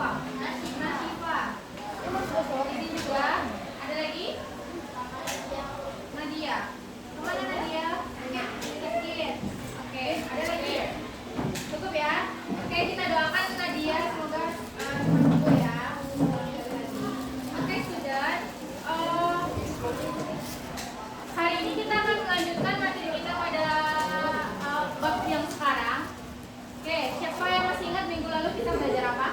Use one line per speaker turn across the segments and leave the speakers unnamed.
Nasifa. Ini juga. Ada lagi? Nadia. Kemana Nadia? Sedikit. Oke, ada lagi? Cukup ya? Oke, kita doakan Nadia semoga sembuh ya. Oke, sudah. Hari ini kita akan melanjutkan materi kita pada bab yang sekarang. Oke, siapa yang masih ingat minggu lalu kita belajar apa?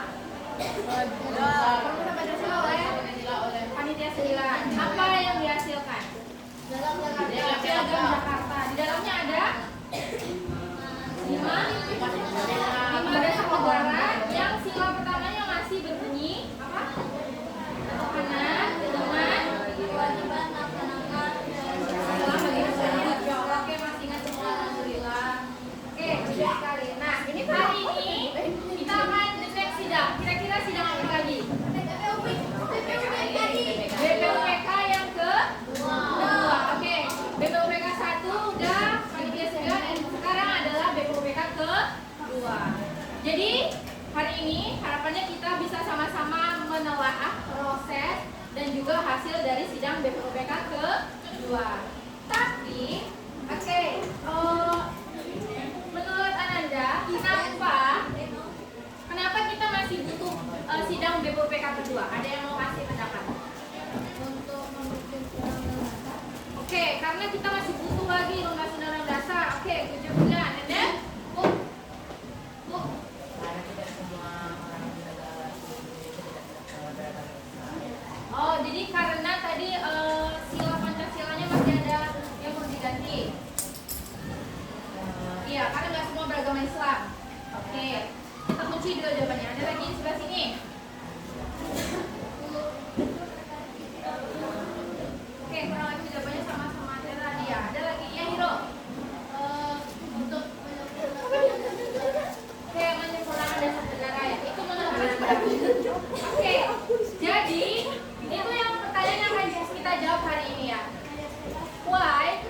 Kita belajar oleh panitia 9. Apa yang dihasilkan? Piagam Jakarta. Di dalamnya ada 5 dasar negara yang sila pertamanya masih berbunyi apa? Kanan, dengan kewajiban melaksanakan Oke, masih ingat semua, alhamdulillah. Oke, bagus sekali. Nah, ini hari ini kita akan cek sidang. Kira-kira sidang apa lagi? BPUPK yang kedua. Oke, BPUPK 1 udah panitia 9 dan sekarang adalah BPUPK kedua. Jadi hari ini harapannya kita bisa sama-sama menelaah proses dan juga hasil dari sidang BPUPK kedua. Tapi, oke, menurut Ananda, kenapa kita masih butuh sidang BPUPK kedua? Ada yang mau kasih pendapat? Untuk membuktikan dasar. Oke, karena kita masih butuh lagi lunas undang-undang dasar. Oke, 7 bulan. And then, oh, jadi karena tadi sila Pancasilanya masih ada yang mau diganti. Iya, karena nggak semua beragama Islam. Oke, kita kunci dulu jawabannya. Ada lagi di sebelah sini. Oke, kurang lebih jawabannya sama-sama tadi ya. Ada lagi ya, Hiro? Untuk oke, menyempurnakan dasar negara ya. Itu menurut Anda. Oke, jadi itu yang pertanyaan yang akan kita jawab hari ini ya. Why?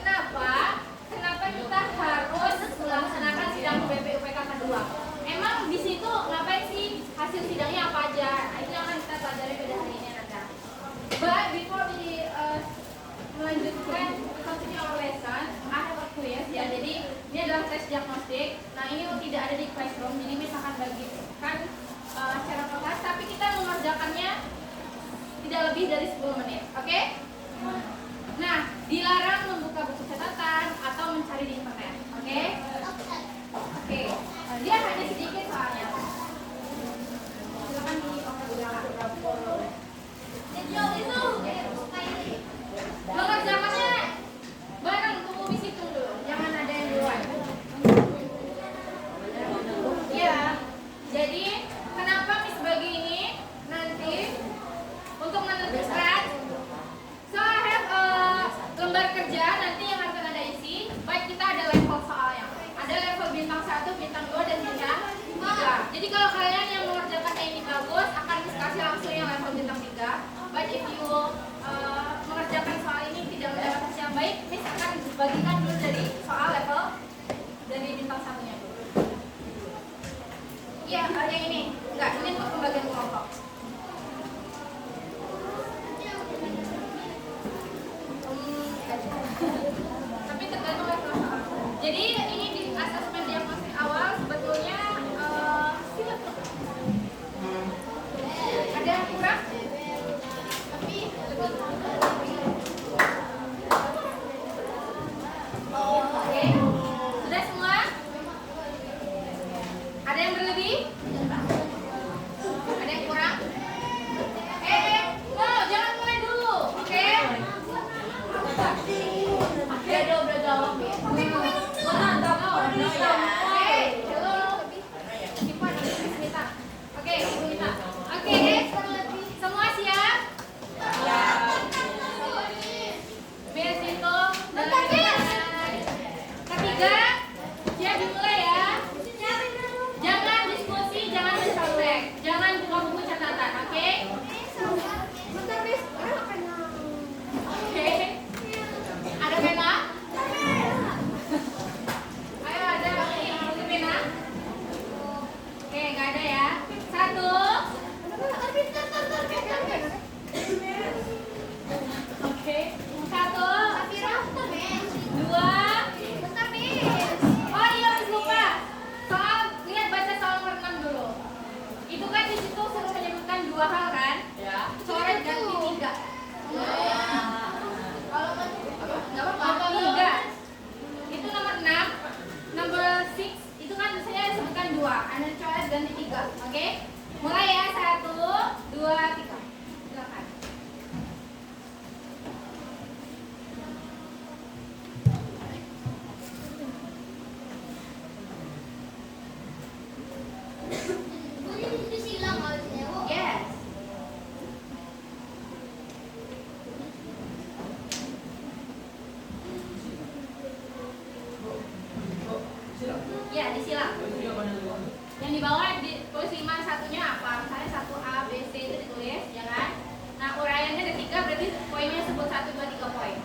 Kenapa kita harus melaksanakan sidang BPUPK kedua? Emang di situ ngapain sih? Hasil sidangnya apa aja? Itu yang akan kita pelajari pada hari ini Nanda. But before we melanjutkan continue our lesson, I have a quiz ya. Jadi ini adalah tes diagnostik. Nah ini tidak ada di classroom. Jadi misalkan bagikan secara kelas, tapi kita mengerjakannya tidak lebih dari 10 menit. Oke? Nah, dilarang membuka buku catatan atau mencari di internet. Oke? Oke. Dia hanya sedikit soalnya. Silakan mengerjakannya bareng, tunggu misi dulu. Jangan ada yang duluan. Ya. Jadi, kenapa Miss bagi ini nanti untuk menentukan? So I have lembar kerja nanti yang akan Anda isi. Baik, kita ada level soalnya. Ada level bintang 1, bintang 2 dan bintang 3. Jadi kalau kalian yang mengerjakannya ini bagus, akan kasih langsung yang level bintang 3. But if you mengerjakan soal ini tidak mendapat hasil yang baik, Miss akan bagikan dulu dari soal level dari bintang 1-nya dulu. Iya, yang ini. Enggak, ini untuk pembagian kelompok. Tapi tergantung level soal. Jadi ini di asesmen diagnostik awal sebetulnya ada yang kurang? Tapi oke. Sudah semua? Ada yang berlebih? dua hal kan?
Ya.
Coret ganti 3. Nggak apa-apa, 3. Itu nomor 6. Nomor 6 itu kan saya sebutkan 2. Anda coret ganti 3. Oke? Mulai ya, 1, 2, 3. Silakan. Yes. Ya, disilang. Yang di bawah ditulis 5 satunya apa? Misalnya 1A, B, C itu ditulis, ya kan? Nah, uraiannya ada 3, berarti poinnya sebut 1, 2, 3 poin.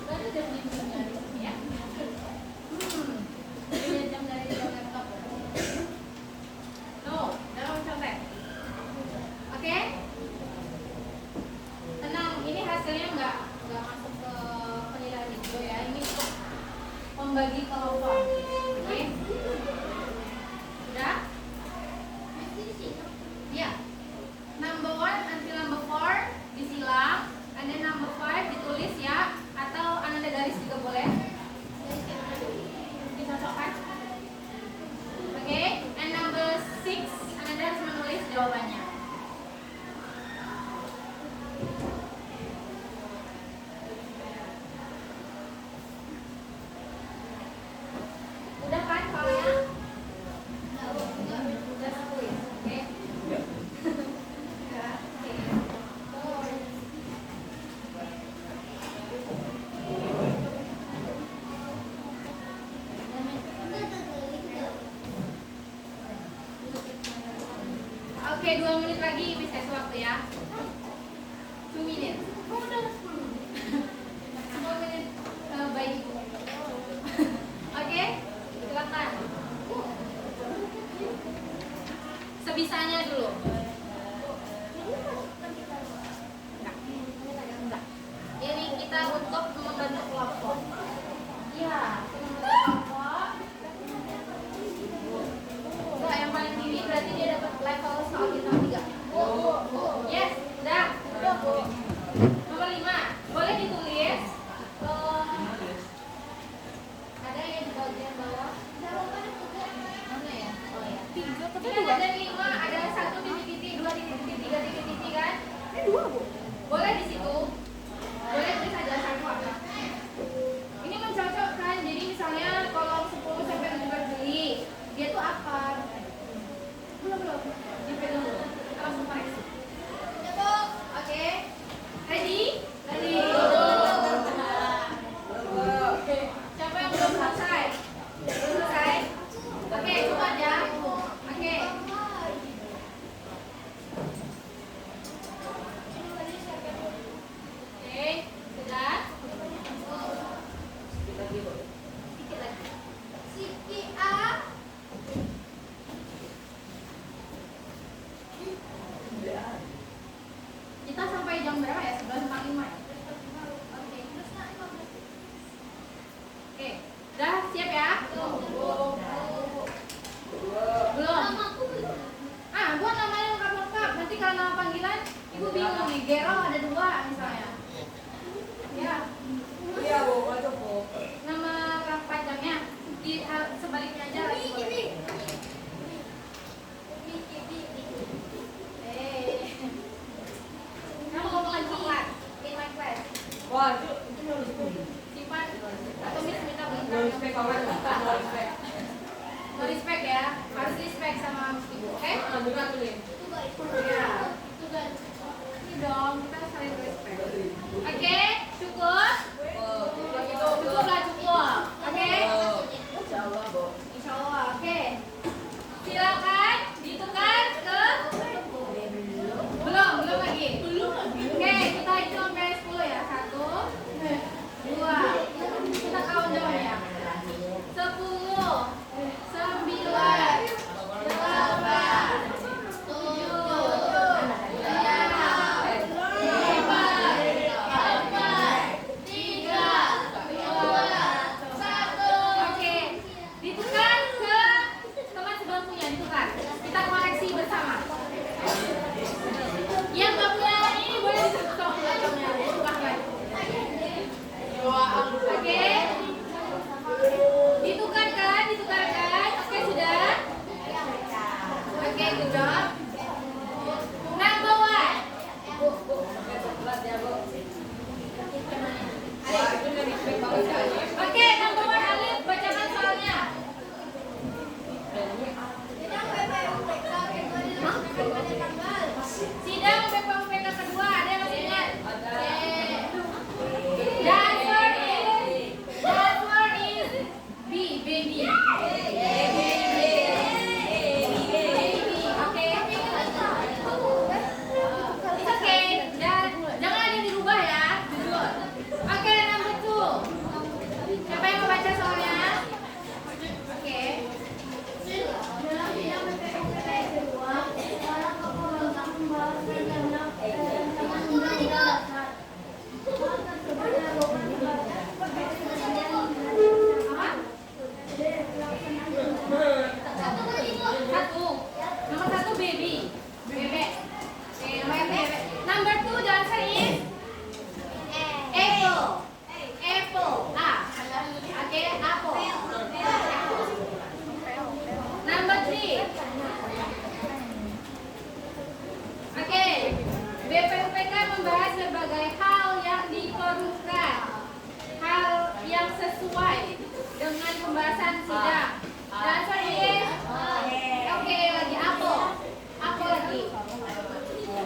Baru jam 5 di sini ya. Ini jam dari jam laptop. No, jangan contek. Oke? Tenang, ini hasilnya nggak masuk ke penilaian video ya. Ini untuk membagi kelompok. Oke? Sudah? Ya. Number 1 until number 4 disilang, and then number 5 ditulis ya, atau Anda garis juga boleh. Dicocokkan. Oke, and number 6 Anda harus menulis jawabannya. Udah kan soalnya? Udah 10 ya? Oke. Oke, 2 menit lagi bisa waktu ya. 2 minutes. Oh, udah 10 menit baik. Oke, silakan. Sebisanya dulu. Enggak. Ini kita untuk membentuk kelompok. Iya, membentuk kelompok. Enggak, yang paling tinggi berarti dia dapat level soal kita 3. Yes, udah. Nomor 5, boleh ditulis. Ada yang di bagian bawah. Mana ya? Oh ya. Ini ada 5, ada 1 titik-titik, 2 titik-titik, 3 titik-titik kan? 2, Bu. Boleh di situ. Boleh tulis aja 1 apa. Ini mencocokkan. Jadi misalnya kolom 10 sampai 17 Juli, dia tuh apa? Belum. Sampai dulu. Langsung koreksi. Oke. Ready? Ready. Oke. Siapa yang belum selesai? Belum selesai? Oke, coba aja. Oke. Oke, sudah. Sedikit lagi. Siki A. Kita sampai jam berapa ya? 11.45 ya? Oke. Oke. Udah siap ya? Belum. Buat namanya lengkap-lengkap. Nanti kalau nama panggilan, Ibu bingung nih. Gero ada 2 misalnya. Ya.
Iya, Bu. Masuk, Bu.
Nama panjangnya sebaliknya aja lagi. Kamu ngomong lagi coklat in my class.
Wah, itu harus Bu.
Simpan atau minta
No
bentar.
respect banget. No respect.
No respect ya, harus respect sama ibu, oke?
Bukan tulis.
Ya. Ini dong, kita saling respect. Oke, cukup? Cukup lah, cukup. Oke?
Insya Allah, Bu.
Insya Allah, oke. Silakan ditukar ke belum lagi. Oke, kita hitung sampai 10 ya. 1, 2, kita count down ya. 10, dengan pembahasan sidang. Dan sorry. Oke, lagi apel. Apel lagi.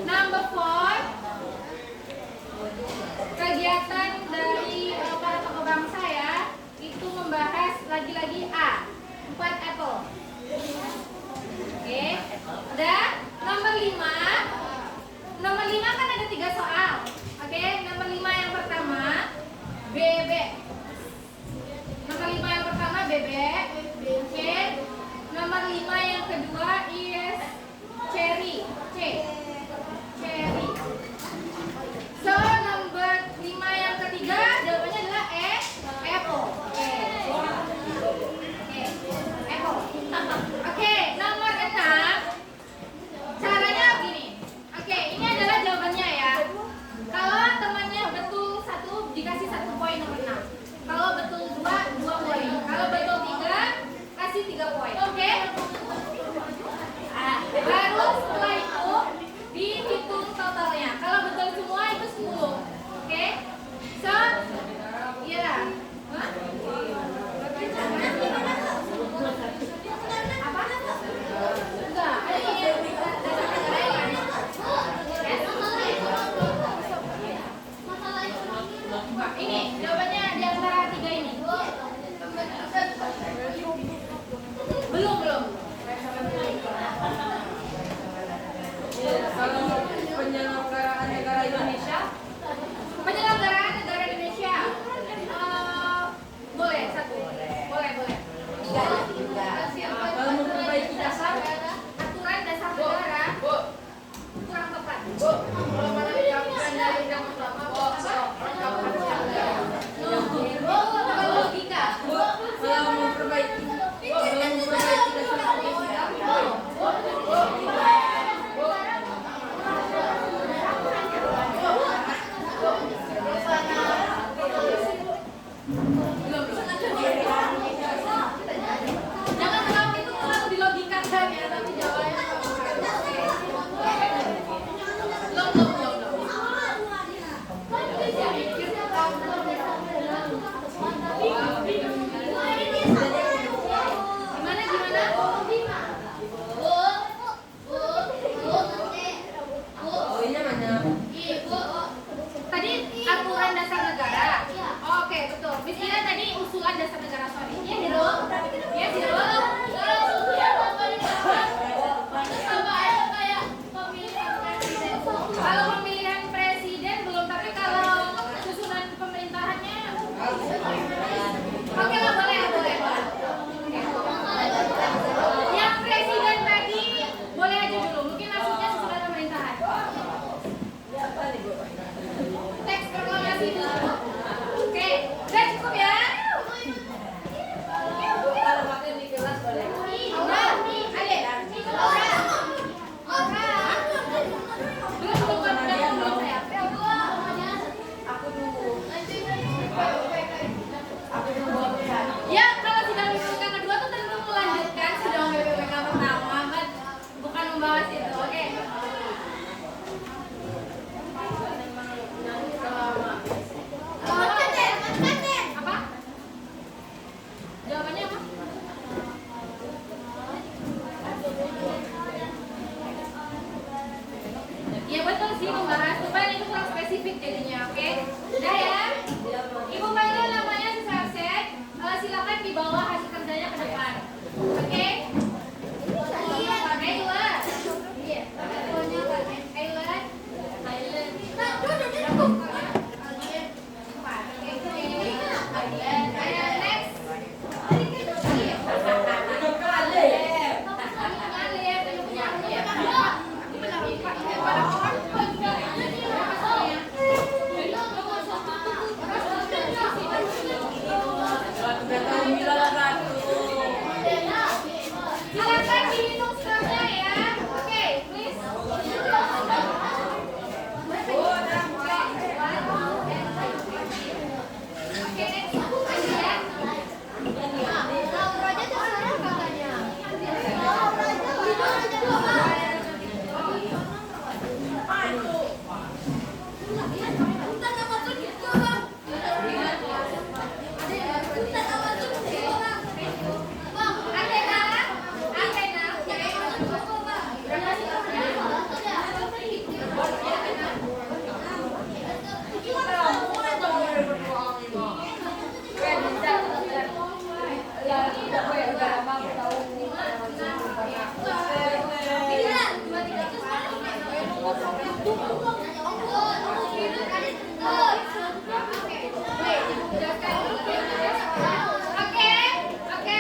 Number 4. Kegiatan dari para tokoh bangsa ya, itu membahas lagi-lagi A. 4 apple. Oke. Dan nomor 5. Nomor 5 kan ada 3 soal. Oke, nomor 5 yang pertama bebek. Nomor 5 yang pertama bebek. Oke. Nomor 5 yang kedua is cherry. C. Cherry. So, nomor 5 yang ketiga jawabannya adalah apple. Oke. Oke. Apple. Oke, nomor 6. Caranya begini. Oke, ini adalah jawabannya ya. Kalau temannya betul 1 dikasih 1 poin nomor 6. Kalau betul 2 poin. Kalau betul 3 kasih 3 poin. Oke? Baru setelah itu dihitung totalnya. Kalau betul semua itu 10. Oke? So, iya. Hah? Apa? Enggak, ini ini jawabannya di antara 3 ini. Belum.
Kalau penyelenggaraan negara Indonesia,
Penyelenggaraan negara Indonesia. Boleh 1. Boleh.
kalau memperbaiki dasar,
Aturan dasar negara kurang tepat.
kalau mana dilakukan dari yang pertama,
Kalau logika.
kalau memperbaiki dasar
Jangan terlalu itu terlalu dilogikakan ya, tapi jawabannya
poinnya mana?
Tadi aturan dasar negara. Oke, betul. Misalnya tadi usulan dasar negara, sorry. Iya, dong. Iya, dong. Kalau pemilihan presiden belum, tapi kalau susunan pemerintahannya oke lah, boleh. Yang presiden tadi boleh aja dulu. Mungkin maksudnya susunan pemerintahan. Teks proklamasi dulu. Oke, udah cukup ya.
Kalau makan di kelas boleh.
Ya, kalau sidang BPK kedua tuh tentu melanjutkan sidang BPK pertama, kan? Bukan membahas itu. Oke. Apa? Jawabannya apa? Iya betul sih membahas, cuman itu kurang spesifik jadinya, oke? Udah ya? Ibu panggil namanya Susarset, silakan dibawa hasil kerjanya ke depan, oke? Oke,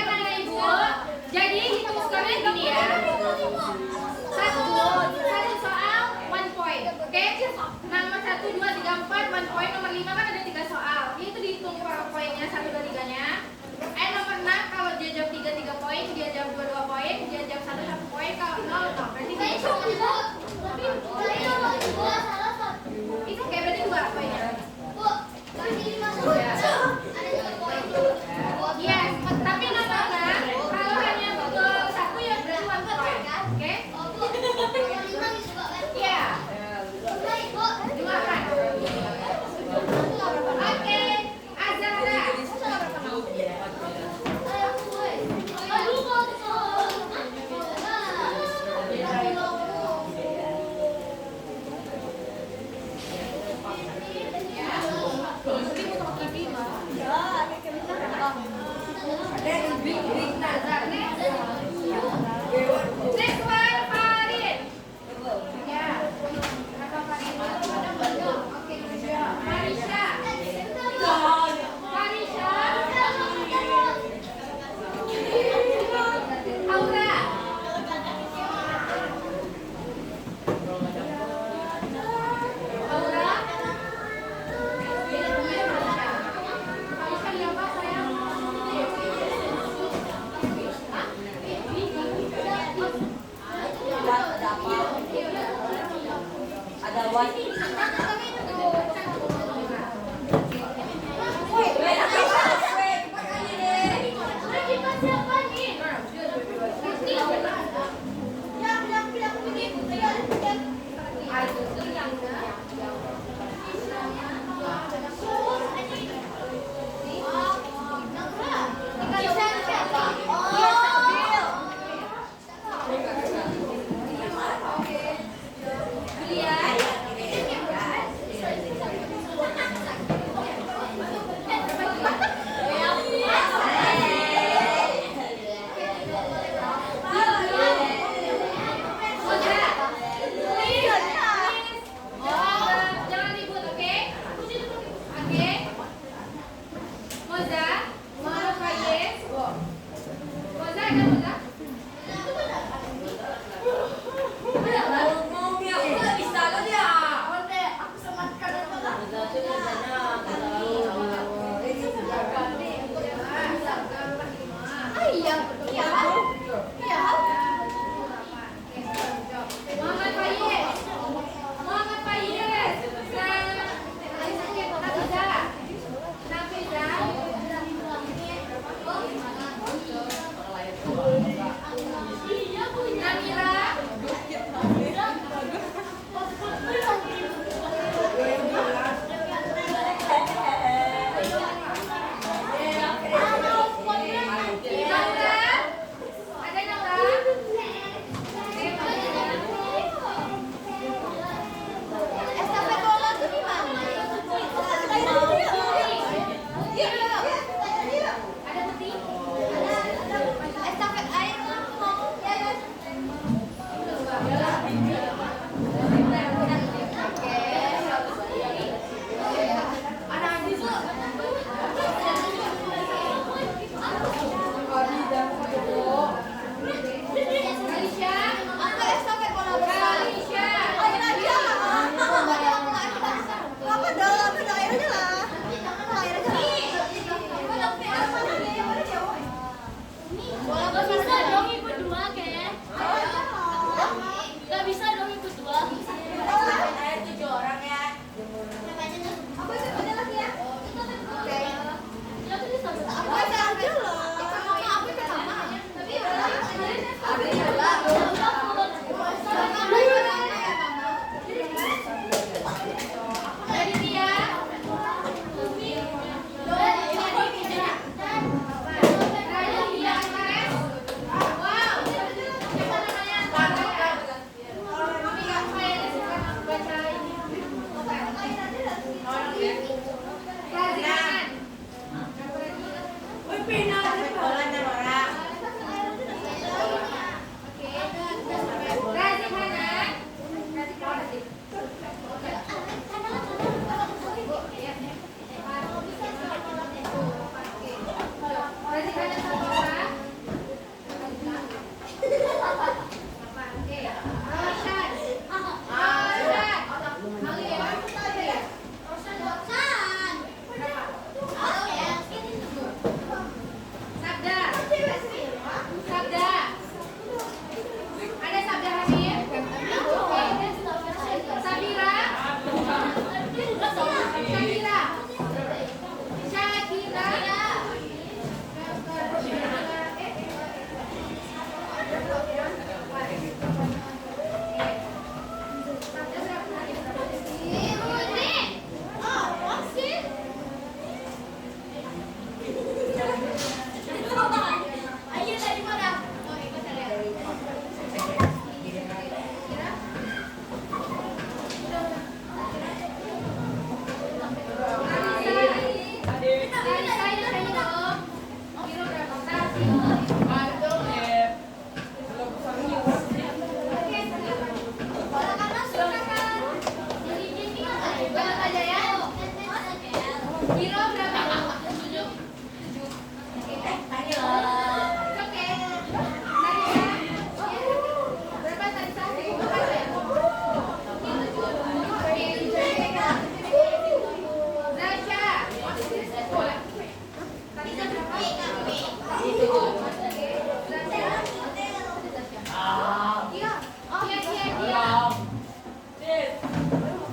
Bapak Ibu. Jadi hitung skornya gini ya. Satu soal, 1 point. Oke? Nomor 1, 2, 3, 4, 1 point. Nomor 5 kan ada 3 soal. Itu dihitung poinnya 1, 2, 3-nya. Nomor 6 kalau dia jawab 3, 3 poin, dia jawab 2, 2 poin, dia jawab 1, 1 poin. Kalau 0, toh berarti dia itu kayak berarti 2 poinnya. Yes, tapi nomor 6 kalau hanya betul 1 ya berarti 1 point. Oke? Iya. 2 kan? Oke. Azara. Next one, Farid. Ya. Apa Farid? Oke. Marisha. Marisha. Aura. Aura. Marisha siapa sayang?
Ada wan. Jangan ribut, oke? Oke. Moza, Muhammad Faiz. Moza, ada Moza? Muhammad Faiz. Muhammad Faiz. Nafisa. Namira. Naura.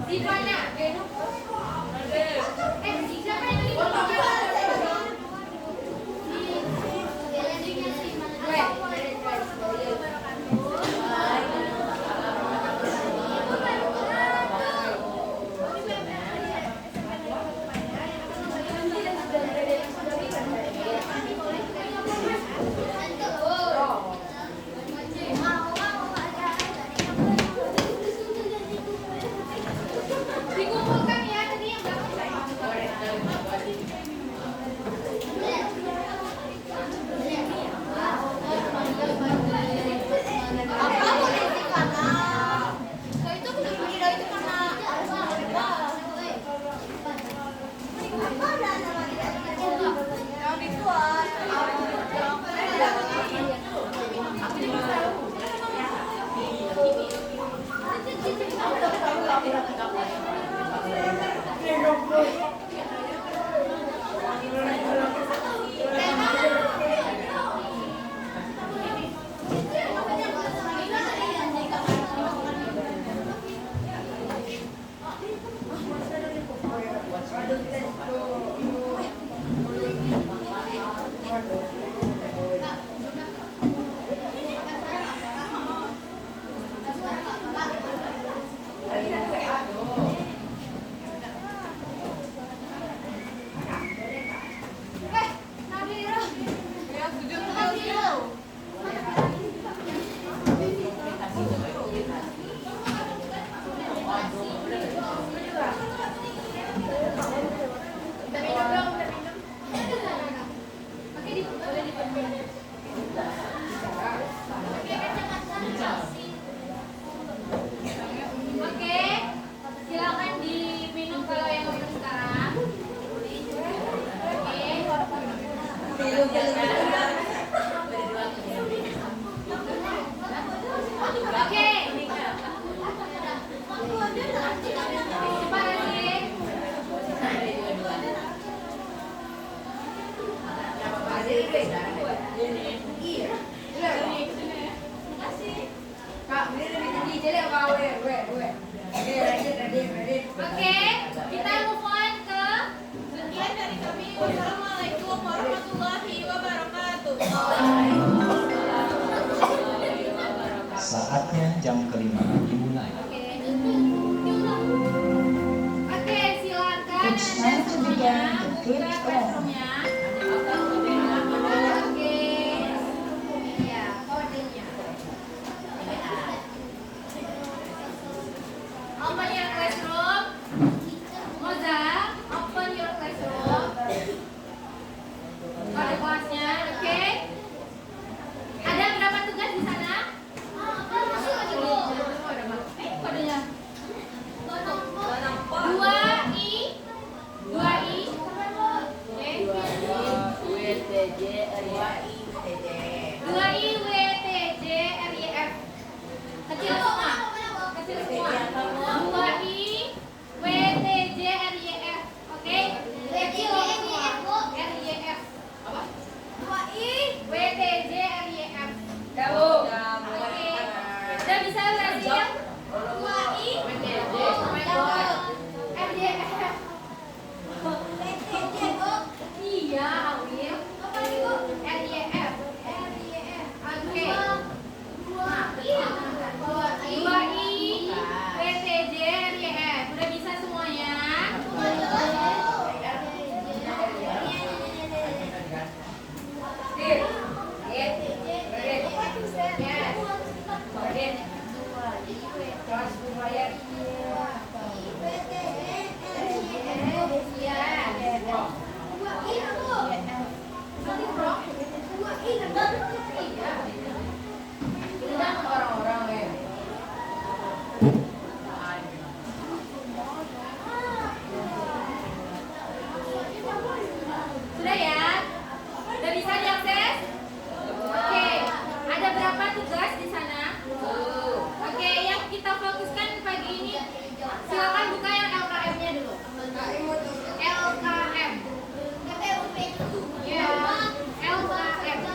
Di mana? Siapa yang tadi dikumpulkan ya tadi yang Oke, silakan diminum kalau yang minum sekarang. Oke. Cepat lagi. Oke, kita move on ke
Sekian dari kami. Wassalamualaikum warahmatullahi wabarakatuh.
Saatnya jam kelima dimulai.
Oke, silakan
It's
Anda
time to
semuanya
begin the
buka
fifth
classroom-nya. Oke. Iya, kodenya. Open your classroom. Moza, open your classroom. Kode kelasnya, oke? Ada berapa tugas di sana? Kodenya. 2I. 2I. Oke. 2I WTJ RYF. Kecil semua. Kecil semua. 2I WTJ RYF. Oke? Kecil semua. RYF. Apa? 2I WTJ RYF. Jauh. Oke. Udah bisa belajar? 2I WTJ. Oh my god. RYF. Iya, Awil. Apa nih, Bu? RYF. Oke. 2I WTJ RYF. Udah bisa semuanya? Sudah ya? Udah bisa diakses? Oke. Ada berapa tugas di sana? Oke, yang kita fokuskan pagi ini silakan buka yang LKM-nya dulu. LKM. Ya, LKM.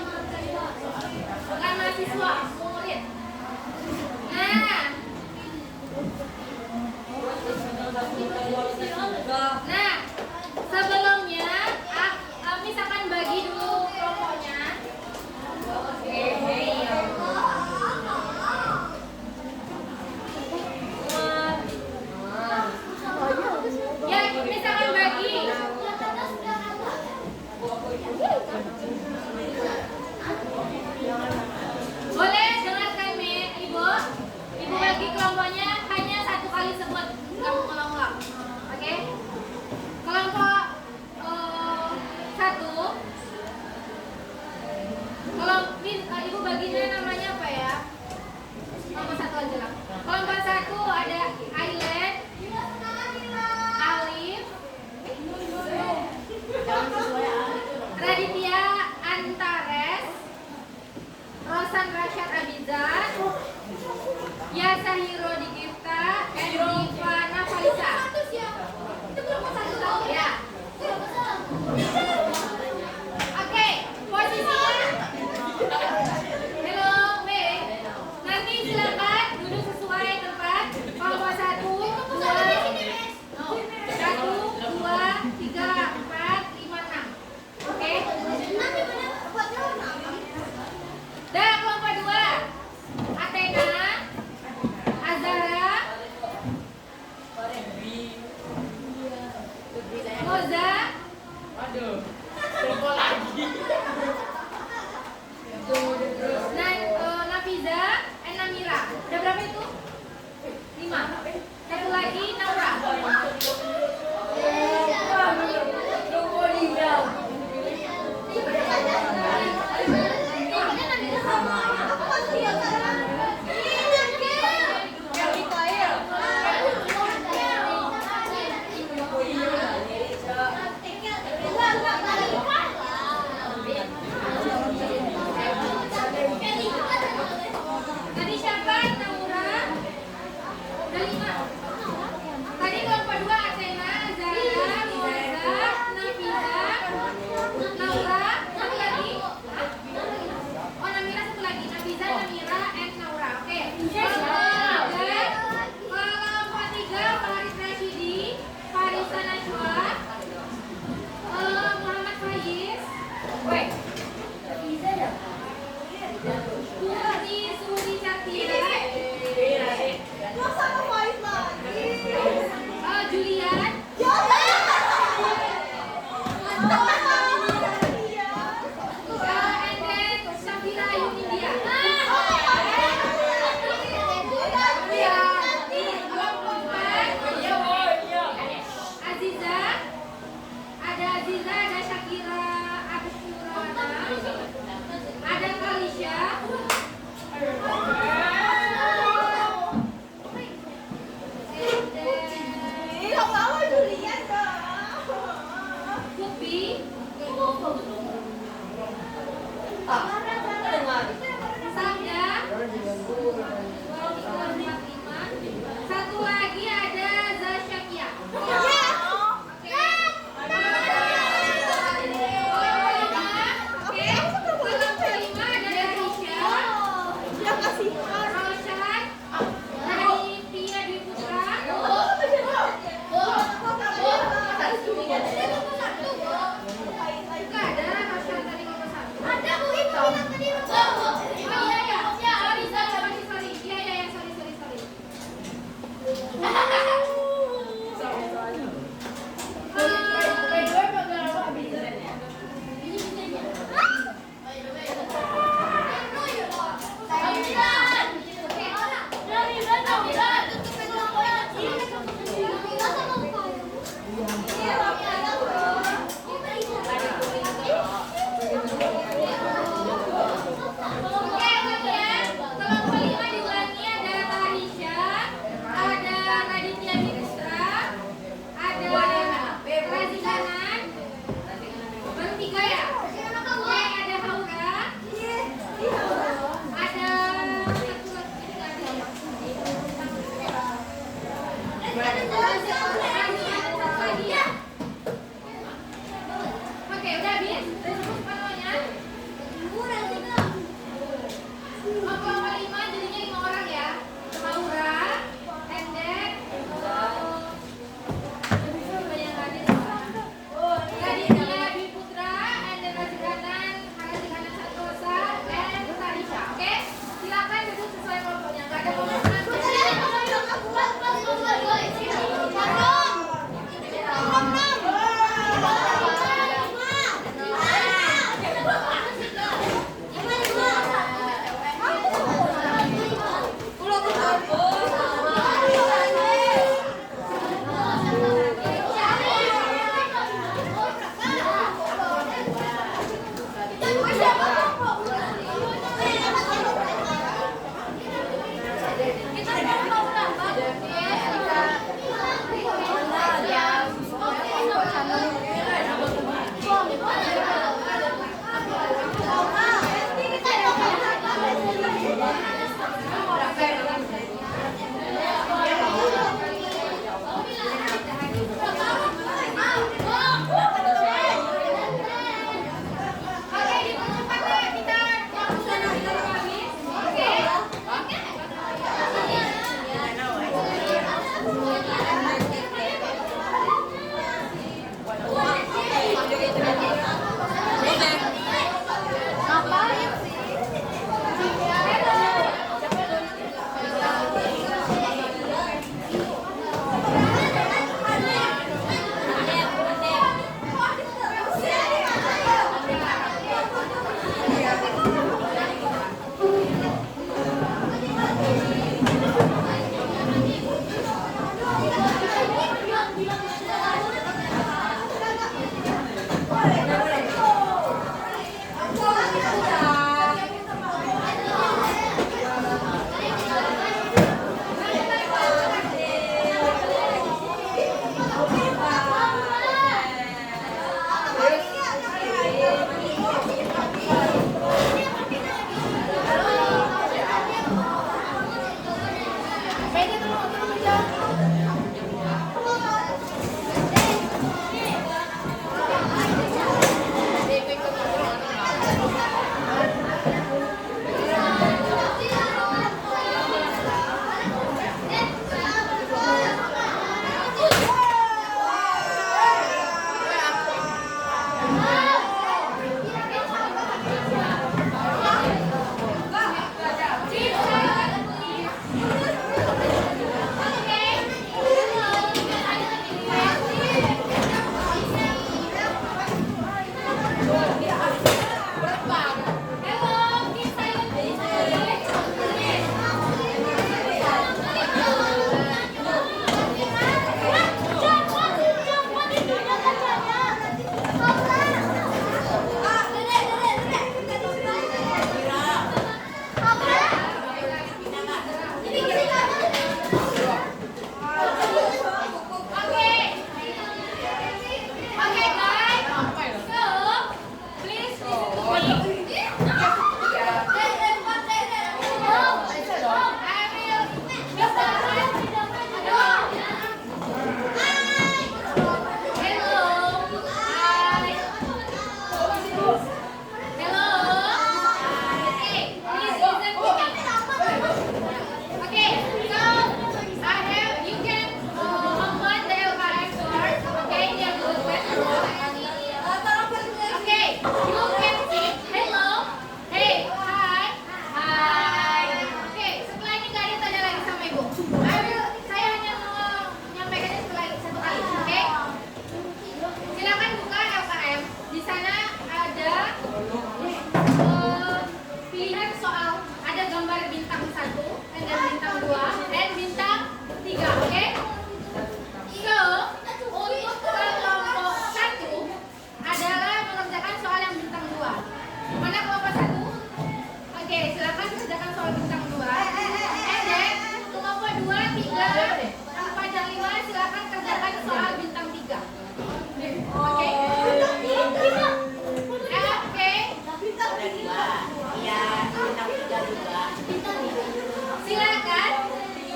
Silakan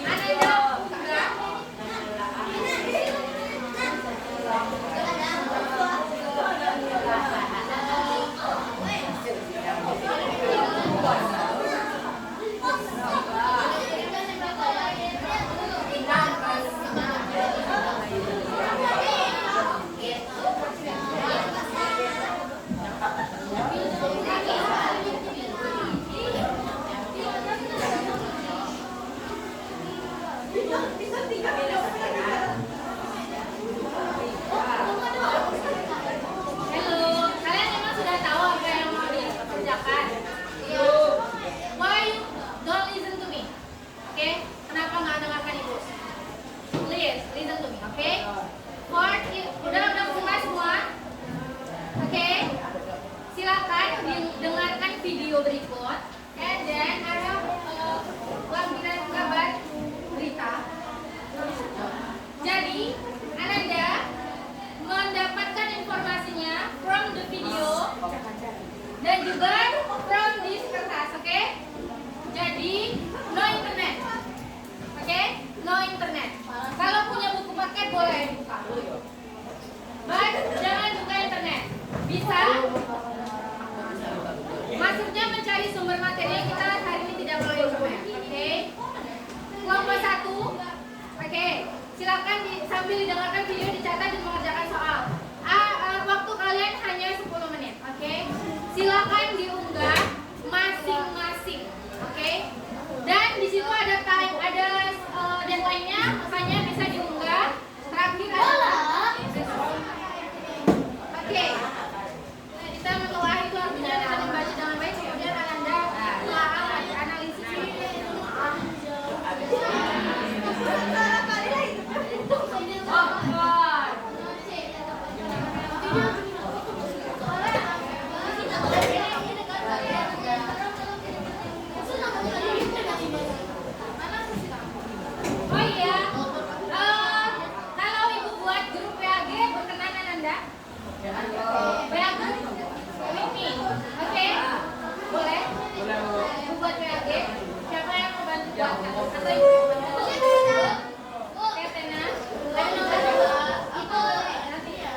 Ananda buka. Halo, kalian memang sudah tahu apa yang mau dikerjakan? Why you don't listen to me? Oke, kenapa nggak dengarkan ibu? Please listen to me, oke? Udah buka semua? Oke, silakan dengarkan video berikut. And then ada lampiran kabar berita. Jadi, Ananda mendapatkan informasinya from the video dan juga from this kertas, oke? Jadi, no internet. Oke? No internet. Kalau punya buku paket boleh buka. But jangan buka internet. Bisa? Maksudnya mencari sumber materi kita hari ini tidak boleh internet, oke? Kelompok 1, oke? Silakan sambil didengarkan video dicatat dan mengerjakan soal. Waktu kalian hanya 10 menit, oke? Silakan diunggah masing-masing, oke? Dan di situ ada deadline-nya, makanya bisa diunggah. Terakhir adalah oke. Kita menelaah itu artinya Anda membaca dengan baik, kemudian Anda telah analisis. Oh iya, kalau ibu buat grup PAG berkenan Anda? PAG with me, oke? Boleh? Ibu buat PAG, siapa yang mau bantu buatkan? Atau ibu mau bantu? Oke, Tena. Ada nomor itu nanti ya.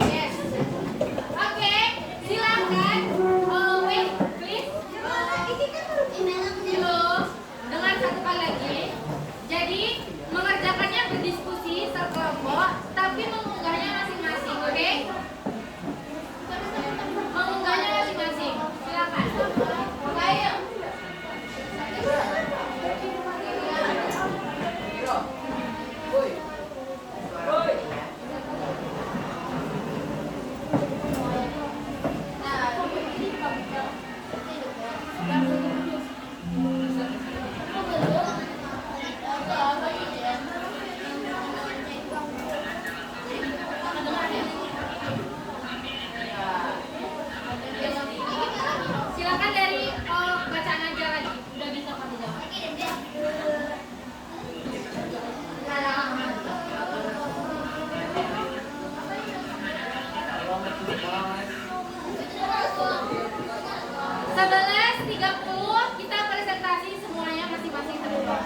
Yes. Oke, silakan. Wait, please. Halo, dengar satu kali lagi. Jadi mengerjakannya berdiskusi sekelompok, tapi mengunggahnya masing-masing, oke? Mengunggahnya masing-masing. Silakan. Ayo. Silakan dari bacaan aja lagi. Udah bisa kamu jawab. Sebelas 30 kita presentasi semuanya masing-masing terbuka.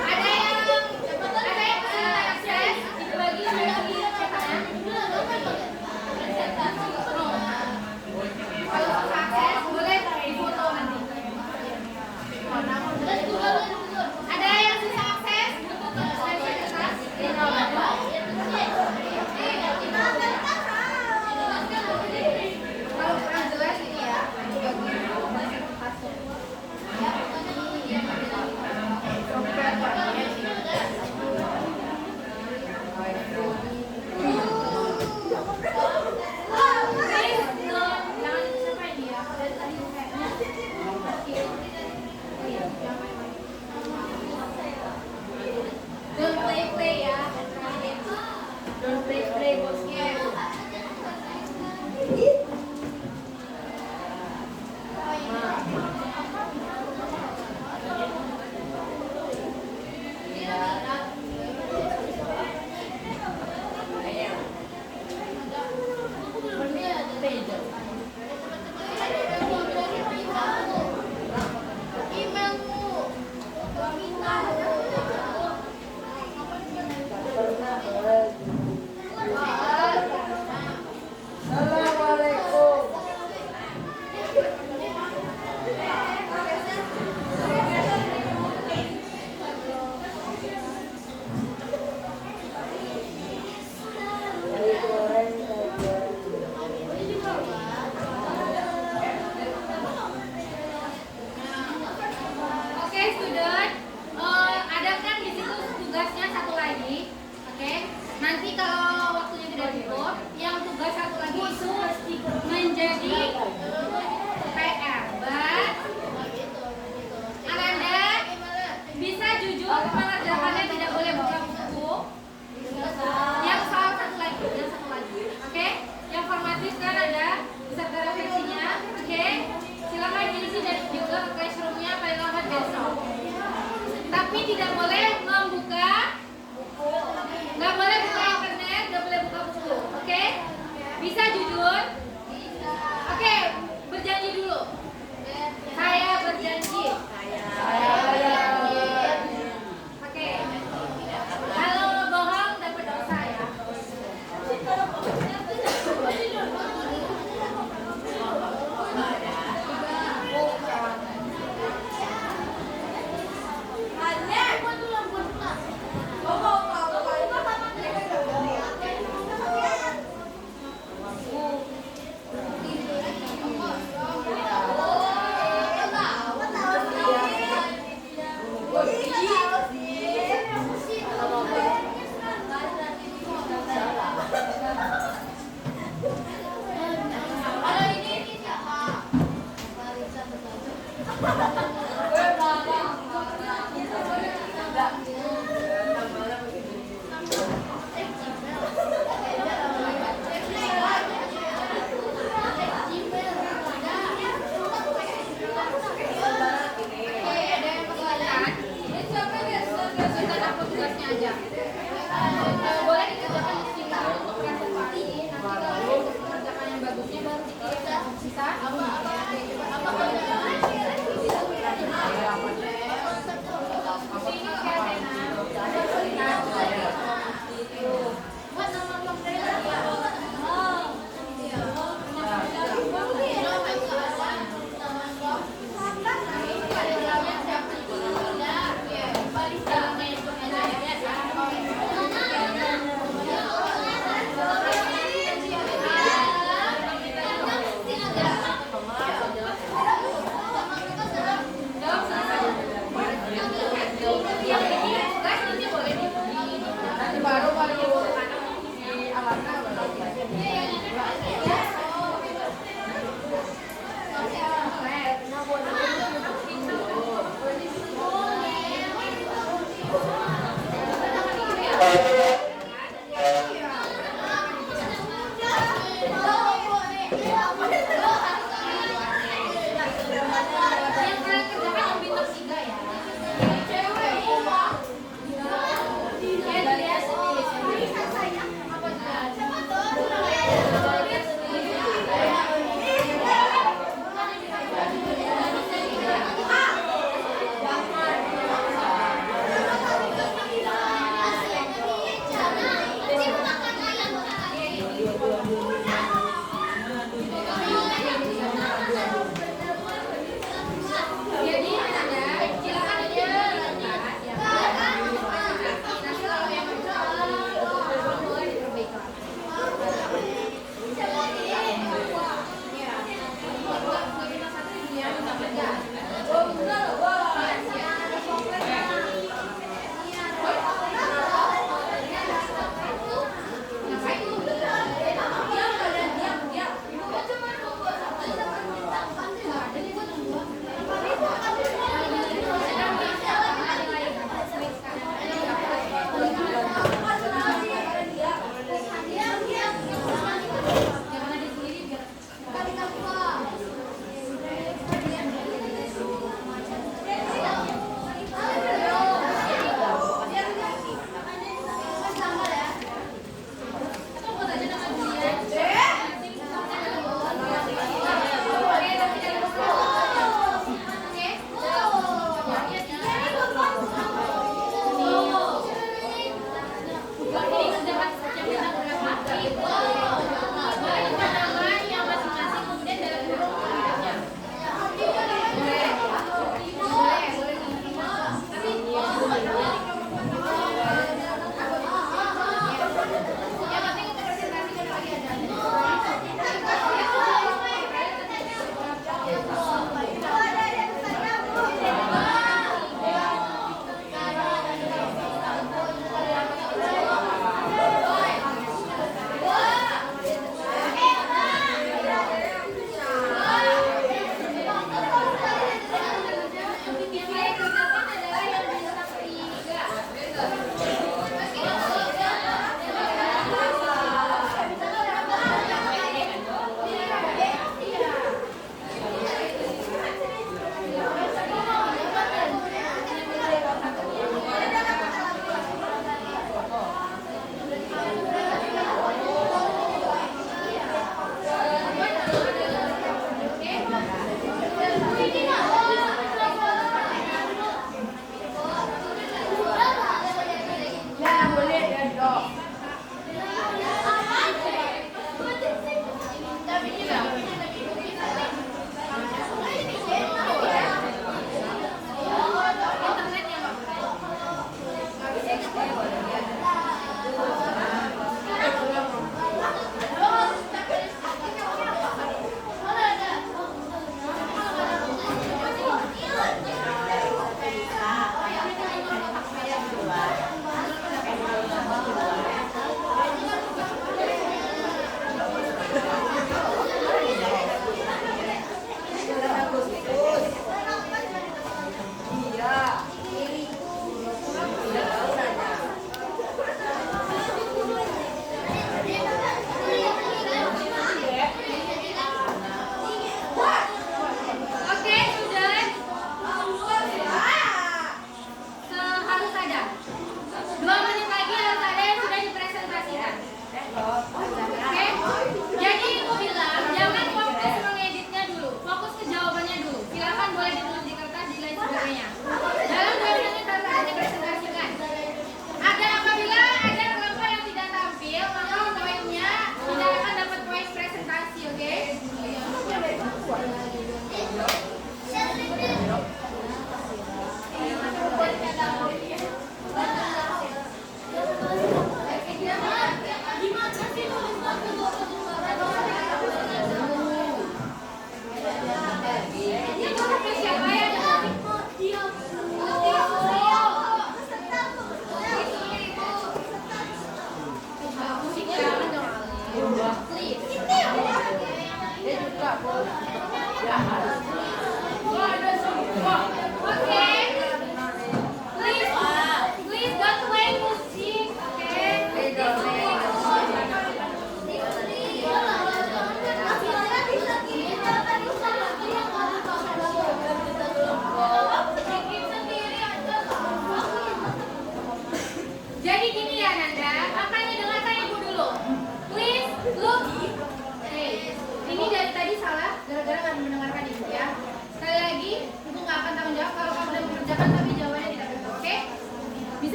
Ada yang akses dibagi cetakan. Kalau akses boleh difoto nanti. Ada yang susah akses untuk dari kertas? Nanti kalau waktunya tidak cukup, yang tugas satu lagi itu menjadi PR. Ananda bisa jujur mengerjakannya, tidak boleh buka buku. Yang salah satu lagi, oke? Yang formatif kan ada beserta refleksinya, oke? Silakan diisi dan juga ke classroomnya paling lambat besok. Tapi tidak boleh membuka, nggak boleh buka internet, nggak boleh buka buku, oke? Bisa jujur? Oke, berjanji dulu. Saya berjanji. Oke. Kalau bohong dapat dosa ya. Boleh dikerjakan di sini untuk presentasi. Nanti kalau untuk pengerjakan yang bagusnya baru dikirim. Bisa? Sini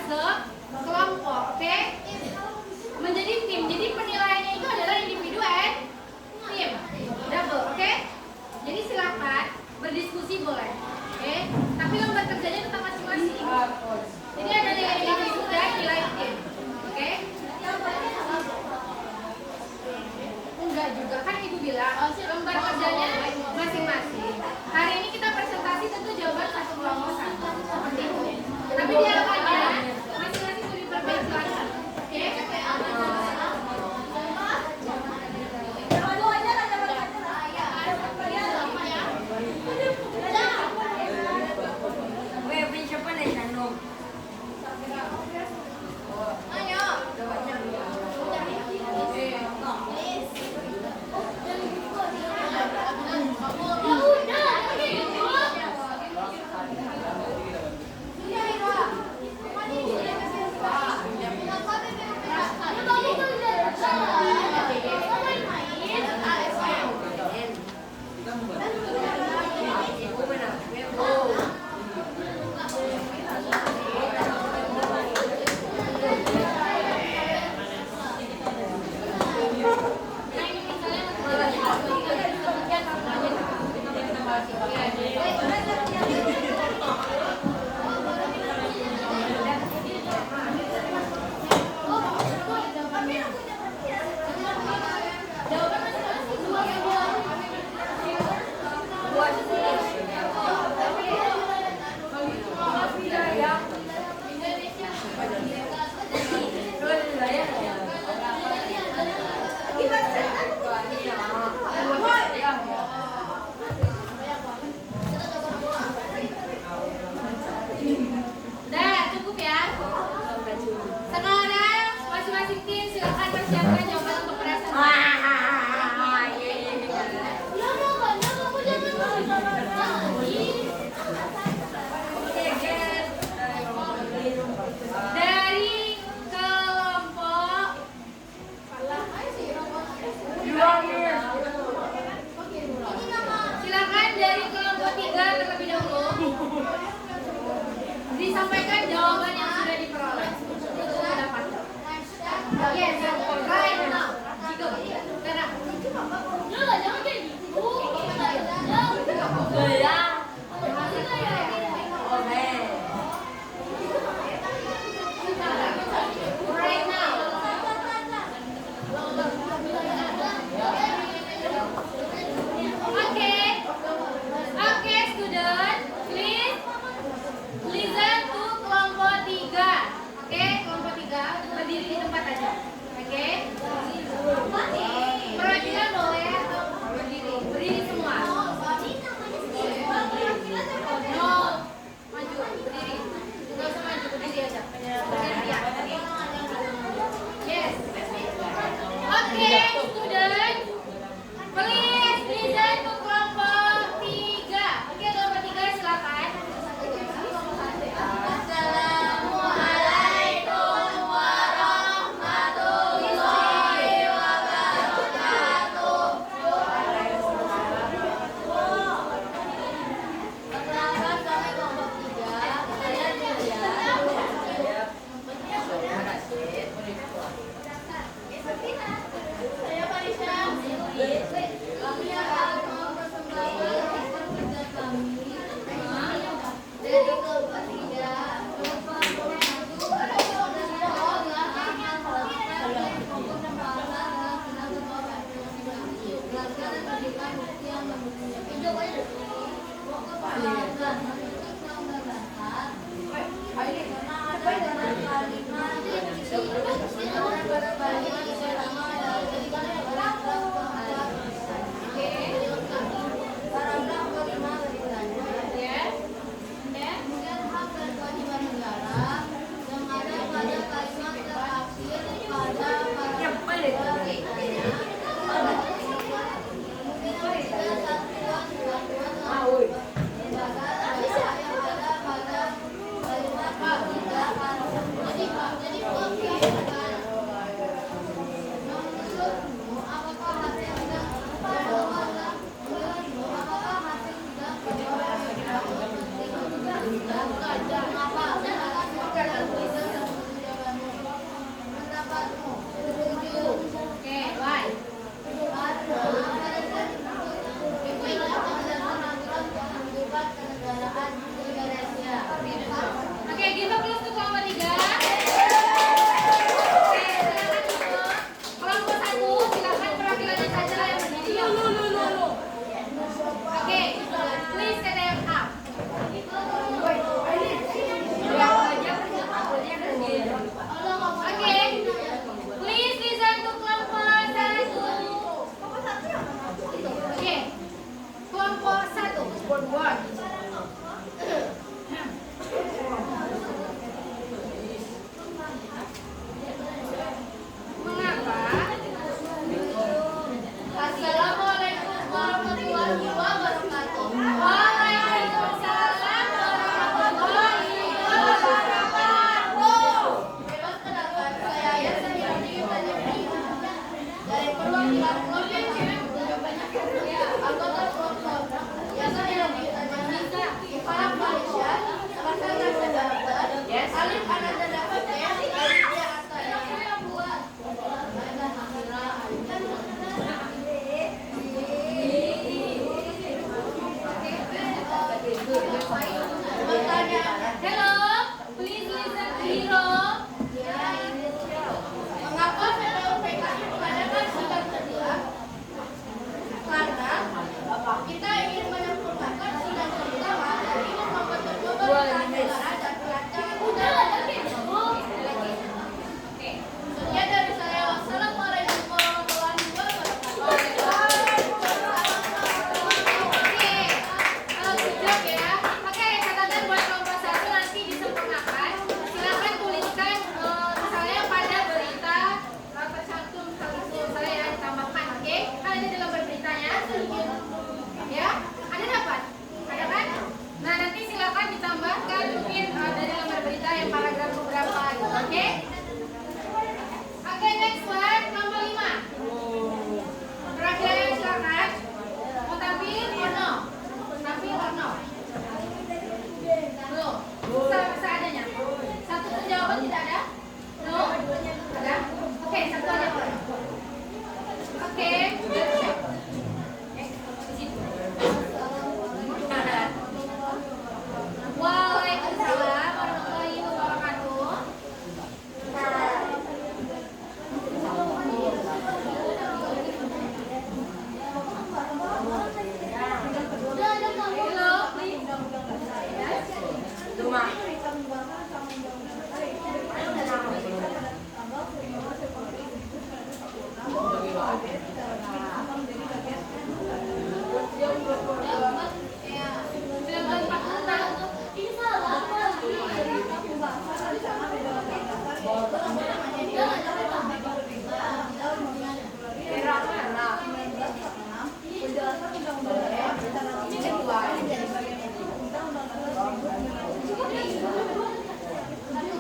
sekelompok, oke? Menjadi tim. Jadi penilaiannya itu adalah individu and tim. Double, oke? Jadi silakan berdiskusi boleh, oke? Tapi lembar kerjanya tentang masing-masing. Jadi ada nilai individu dan nilai tim, oke? Enggak juga kan ibu bilang lembar kerjanya masing-masing. Hari ini kita presentasi tentu jawaban satu kelompok satu seperti itu. Tapi dialognya masing-masing sudah diperbaiki lagi, oke? Udah, cukup ya. Sekarang masing-masing tim silakan persiapkan jawaban untuk presentasi. Dari kelompok silakan dari kelompok 3 terlebih dahulu disampaikan jawaban yang sudah diperoleh. Sudah dapat. Yes, right now. Jika karena jangan kayak gitu. Right now. Okay, student, please listen to kelompok 3. Oke, kelompok 3 berdiri di tempat aja. Oke. Perwakilan boleh berdiri semua. No, maju, berdiri. Nggak usah maju, berdiri aja. Gantian. Yes. Oke, student, please listen to kelompok 3. Oke, kelompok 3 silakan. Assalamualaikum warahmatullahi wabarakatuh. Perkenalkan kami kelompok 3. Saya Julia. Saya Parisha. Kami akan mempersembahkan kerja kami dari kelompok 3. Apa?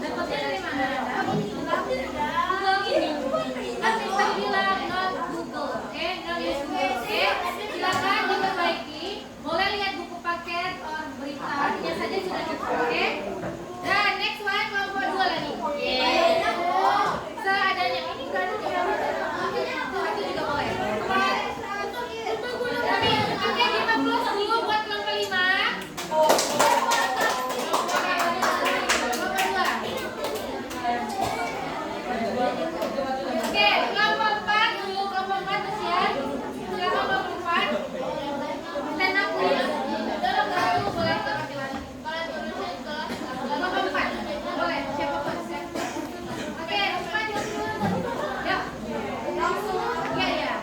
Dapatnya dari mana? Google ini. Kan Mister bilang not Google, oke? Not use Google, oke? Silakan diperbaiki. Boleh lihat buku paket or berita, artinya saja sudah cukup, oke? Dan next one kelompok 2 lagi. Yeay. Seadanya ini enggak ada di dalam. Satu juga boleh. Tapi oke, 50 dulu buat kelompok 5. Oke, kelompok 4 dulu, kelompok 4 usia. Silakan kelompok 4. Stand up please. Dalam satu boleh laki-laki. Kelompok 4. Boleh, siapa pun. Oke, 4 yuk. Langsung. Iya, iya.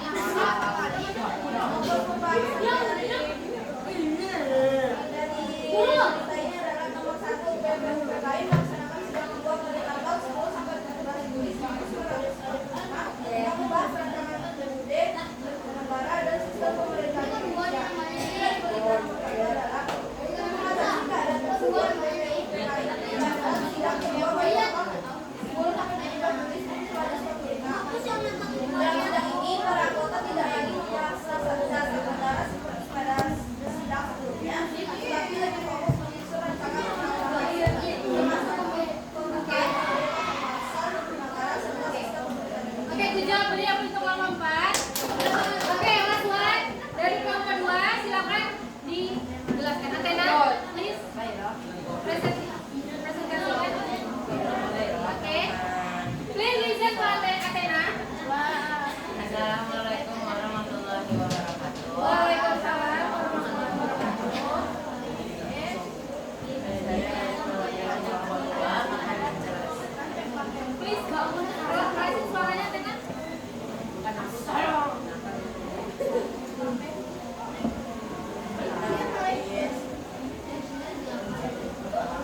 Oke, kujawab beri apa untuk kelompok 4. Oke, last one. Dari kelompok 2, silakan dijelaskan. Athena, please. Presentasikan. Oke. Please listen to Athena.
Assalamualaikum warahmatullahi wabarakatuh.
Waalaikumsalam warahmatullahi wabarakatuh.
Saya pelajaran kelompok 2 akan jelas.
Please bangun. Kalau kerasin suaranya Athena.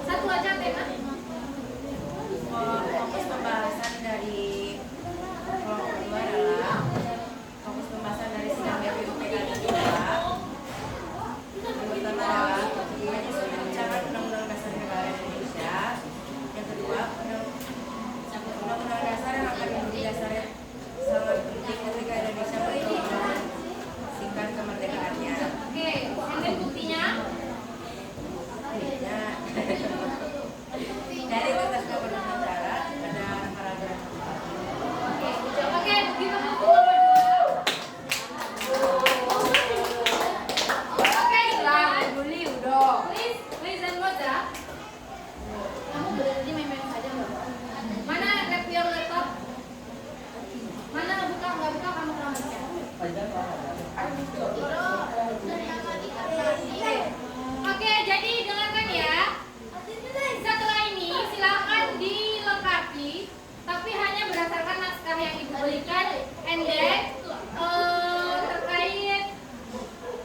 Satu aja Athena.
Fokus pembahasan dari kelompok 2 adalah fokus pembahasan dari sidang BPUPK kedua. Yang pertama adalah menyusun rancangan Undang-Undang Dasar Negara Indonesia. Yang kedua, Undang-Undang Dasar yang akan menjadi dasarnya sangat penting ketika Indonesia mengimplementasikan kemerdekaannya.
Oke, and then buktinya.
Dari kertas gabungan negara ada paragraf.
Oke, begitu buku nomor 2. Oke, silakan. Please, listen Moza. Kamu berarti main-main saja loh. Mana your laptop? Mana buka nggak buka kamu kelamanya. Oke, jadi dengarkan ya. Setelah ini silakan dilengkapi, tapi hanya berdasarkan naskah yang ibu berikan, and then terkait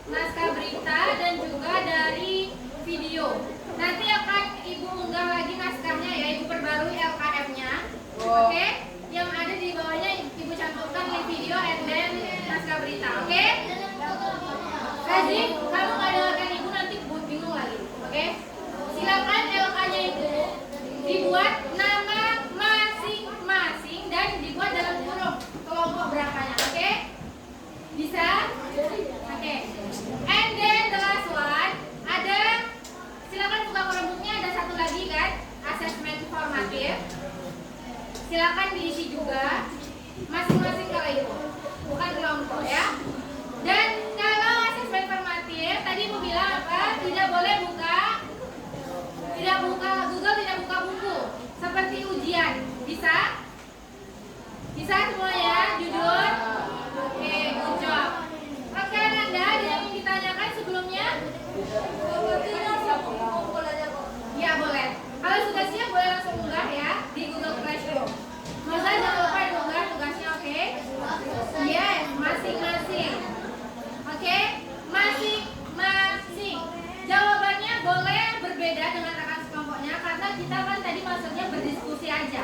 naskah berita dan juga dari video. Nanti akan ibu unggah lagi naskahnya ya, ibu perbarui LKM-nya. Oke? Yang ada di bawahnya ibu cantumkan link video and then naskah berita. Oke? Kaji, kamu nggak dengarkan ibu nanti bingung lagi. Oke? Silakan LK-nya itu dibuat nama masing-masing dan dibuat dalam kurung kelompok berapanya. Oke? Bisa? Oke. And then the last one ada, silakan buka kurungnya, ada satu lagi kan, asesmen formatif. Silakan diisi juga masing-masing kalau itu, bukan kelompok ya. Dan kalau asesmen formatif tadi ibu bilang apa? Tidak boleh buka Google, tidak buka buku seperti ujian. Bisa? Bisa semuanya? Jujur? Oke, good job. Rekan Anda ada yang ingin ditanyakan sebelumnya? Ya boleh. Kalau sudah siap boleh langsung unggah ya di Google Classroom. Maka jangan lupa diunggah tugasnya, oke? Yes, masing-masing. Oke? Masing-masing. Jawabannya boleh berbeda dengan rekan sekelompoknya karena kita kan tadi maksudnya berdiskusi aja.